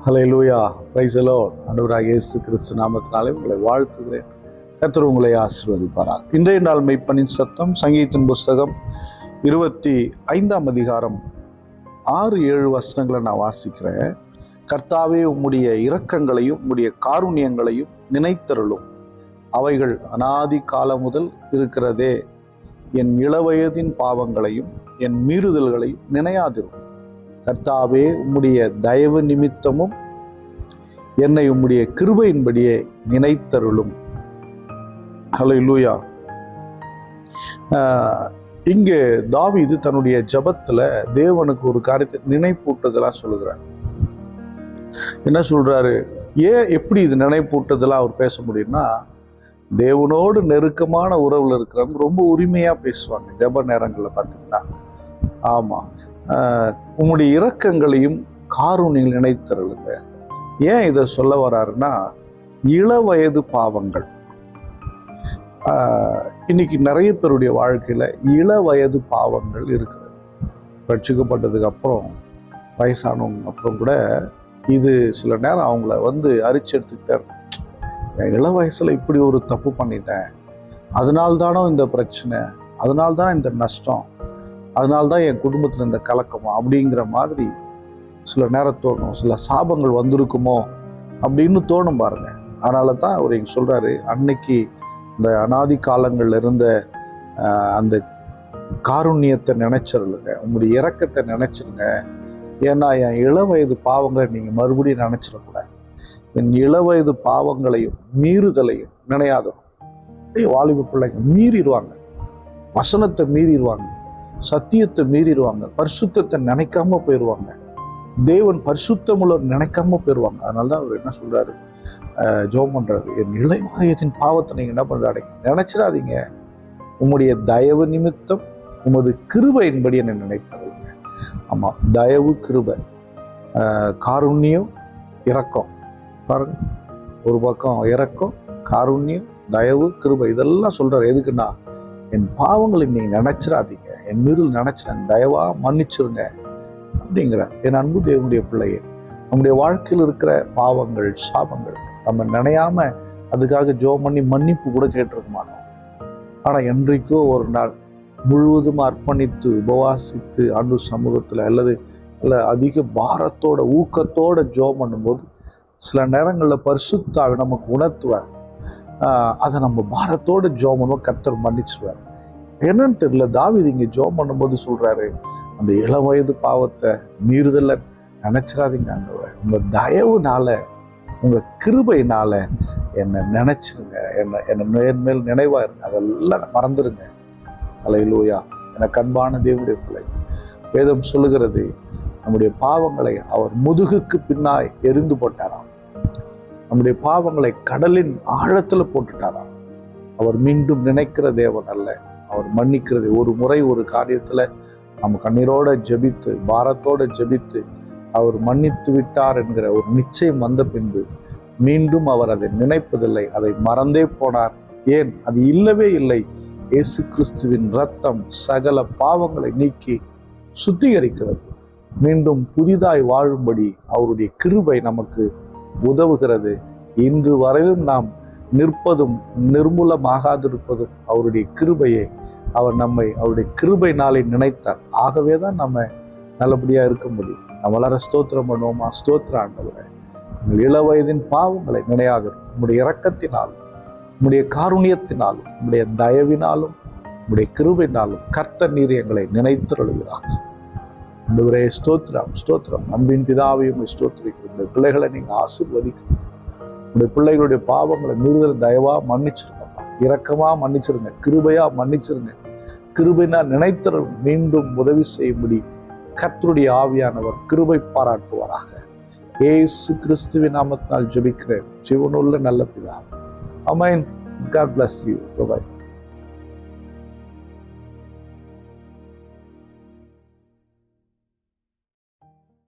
Hallelujah, praise the Lord. ஆண்டவராகிய இயேசு கிறிஸ்து நாமத்தினாலே உங்களை வாழ்த்துகிறேன். கர்த்தர் உங்களை ஆசீர்வதிப்பாராக. இன்றைய நாள் மெய்ப்பனின் சத்தம், சங்கீதத்தின் புஸ்தகம் 25ஆம் அதிகாரம் 6-7 வசனங்களை நான் வாசிக்கிறேன். கர்த்தாவே, உம்முடைய இரக்கங்களையும் உம்முடைய காருண்யங்களையும் நினைத்தருளும். அவைகள் அநாதி காலம் முதல் இருக்கிறதே. என் இளவயதின் பாவங்களையும் என் மீறுதல்களையும் நினையாதிரும். கர்த்தாவே, உம்முடைய தயவு நிமித்தமும் என்னை உம்முடைய கிருபையின்படியே நினைத்தருளும். ஹல்லேலூயா. இங்கே தாவீது தன்னுடைய ஜெபத்துல தேவனுக்கு ஒரு காரியத்தை நினைப்பூட்டுதலா சொல்லுகிறார். என்ன சொல்றாரு? எப்படி இது நினைப்பூட்டுதலா அவர் பேச முடியும்னா, தேவனோடு நெருக்கமான உறவுல இருக்கிறவங்க ரொம்ப உரிமையா பேசுவாங்க ஜெப நேரங்கள்ல பார்த்தீங்கன்னா. ஆமா, உம்முடைய இரக்கங்களையும் காருண்யங்களையும் நினைத்தருளுங்க. ஏன் இதை சொல்ல வர்றாருன்னா, இளவயது பாவங்கள். இன்னைக்கு நிறைய பேருடைய வாழ்க்கையில இளவயது பாவங்கள் இருக்கிறது. ரட்சிக்கப்பட்டதுக்கு அப்புறம், வயசானவங்க அப்புறம் கூட இது சில நேரம் அவங்கள அரிச்செடுத்துக்கிட்டார். இள வயசுல இப்படி ஒரு தப்பு பண்ணிட்டேன், அதனால்தானோ இந்த பிரச்சனை, அதனால்தான் இந்த நஷ்டம், அதனால்தான் என் குடும்பத்தில் இந்த கலக்கமா அப்படிங்கிற மாதிரி சில நேரம் தோணும். சில சாபங்கள் வந்திருக்குமோ அப்படின்னு தோணும் பாருங்க. அதனால தான் அவர் இங்கே சொல்றாரு, அன்னைக்கு இந்த அநாதி காலங்கள்ல இருந்த அந்த காருண்யத்தை நினைச்சிருங்க, உங்களுடைய இரக்கத்தை நினைச்சிருங்க. ஏன்னா என் இளவயது பாவங்களை நீங்க மறுபடியும் நினைச்சிடக்கூடாது. என் இளவயது பாவங்களையும் மீறுதலையும் நினையாதோம். வாலிப பிள்ளைங்க மீறிடுவாங்க, வசனத்தை மீறிடுவாங்க, சத்தியத்தை மீறிடுவாங்க, பரிசுத்தத்தை நினைக்காம போயிடுவாங்க, தேவன் பரிசுத்தமுள்ள நினைக்காம போயிடுவாங்க. அதனாலதான் அவர் என்ன சொல்றாரு, ஜெபம் பண்றாரு, என் இளவயதின் பாவத்தை நீங்க என்ன பண்றாங்க நினைச்சிடாதீங்க. உம்முடைய தயவு நிமித்தம் உமது கிருபையின்படி என்னை நினைத்தருங்க. ஆமா, தயவு, கிருபை, காருண்யம், இரக்கம். பாருங்க, ஒரு பக்கம் இரக்கம், காருண்யம், தயவு, கிருபை, இதெல்லாம் சொல்றாரு. எதுக்குன்னா, என் பாவங்களை நீங்க நினைச்சிடாதீங்க, என் மீறல் நினைச்சிடாங்க, தயவா மன்னிச்சிருங்க அப்படிங்கிற. என் அன்பு தேவனுடைய பிள்ளையே, நம்முடைய வாழ்க்கையில் இருக்கிற பாவங்கள், சாபங்கள் நம்ம நினையாம அதுக்காக ஜெபம் பண்ணி மன்னிப்பு கூட கேட்டிருக்க மாட்டோம். ஆனா என்றைக்கோ ஒரு நாள் முழுவதும் அர்ப்பணித்து உபவாசித்து ஆண்டு சமூகத்துல இல்லை அதிக பாரத்தோட ஊக்கத்தோட ஜெபம் பண்ணும்போது சில நேரங்களில் பரிசுத்தாவை நமக்கு உணர்த்துவார். அதை நம்ம பாரத்தோட ஜெபம் பண்ணுவோம், கர்த்தர் மன்னிச்சுவார். என்னன்னு தெரியல, தாவீது இங்கே ஜெபம் பண்ணும்போது சொல்றாரு, அந்த இளவயது பாவத்தை மீறுதல நினைச்சிடாதீங்க ஆண்டவரே, உங்க தயவுனால உங்க கிருபையினால என்னை நினைச்சிருங்க, என்ன மேல் நினைவா இருங்க, அதெல்லாம் மறந்துருங்க. ஹல்லேலூயா. எனக்கு அன்பான தேவனுடைய பிள்ளை, வேதம் சொல்லுகிறது, நம்முடைய பாவங்களை அவர் முதுகுக்கு பின்னாய் எரிந்து போட்டாராம். நம்முடைய பாவங்களை கடலின் ஆழத்துல போட்டுட்டாராம். அவர் மீண்டும் நினைக்கிற தேவன் அல்ல, அவர் மன்னிக்கிறது. ஒரு முறை ஒரு காரியத்துல நம்ம கண்ணீரோட ஜெபித்து, பாரத்தோட ஜெபித்து அவர் மன்னித்து விட்டார் என்கிற ஒரு நிச்சயம் வந்த பின்பு மீண்டும் அவர் அதை நினைப்பதில்லை, அதை மறந்தே போனார். ஏன்? அது இல்லவே இல்லை. இயேசு கிறிஸ்துவின் இரத்தம் சகல பாவங்களை நீக்கி சுத்திகரிக்கிறது. மீண்டும் புதிதாய் வாழும்படி அவருடைய கிருபை நமக்கு உதவுகிறது. இன்று வரையிலும் நாம் நிற்பதும் நிர்மூலமாகாதிருப்பதும் அவருடைய கிருபையை. அவர் நம்மை அவருடைய கிருபை நாளை நினைத்தார். ஆகவே தான் நம்ம நல்லபடியா இருக்க முடியும். நம்மளால ஸ்தோத்திரம் பண்ணுவோமா? ஸ்தோத்திர ஆண்டவரே, உங்கள் இளவயதின் பாவங்களை நினையாதிரும். உங்களுடைய இரக்கத்தினாலும் உங்களுடைய காருண்யத்தினாலும் உங்களுடைய தயவினாலும் உங்களுடைய கிருபையினாலும் கர்த்தர் நீர் எங்களை நினைத்தருளுகிறார். ஆண்டவரே, ஸ்தோத்திரம், ஸ்தோத்திரம். அன்பின் பிதாவையும் ஸ்தோத்திரிக்கிறோம். உங்களுடைய பிள்ளைகளை நீங்க ஆசீர்வதிக்கணும். உங்களுடைய பிள்ளைகளுடைய பாவங்களை மீறுதல் தயவா மன்னிச்சிருங்கப்பா, இரக்கமா மன்னிச்சிருங்க, கிருபையா மன்னிச்சிருங்க. கிருபைனா நினைத்தரும் மீண்டும் உதவி செய்யும்படி கர்த்தருடைய ஆவியானவர் கிருபை பாராட்டுவாராக. இயேசு கிறிஸ்துவின் நாமத்தினால் ஜெபிக்கிறேன், ஜீவனுள்ள நல்ல பிதா. ஆமென். God bless you. Bye bye.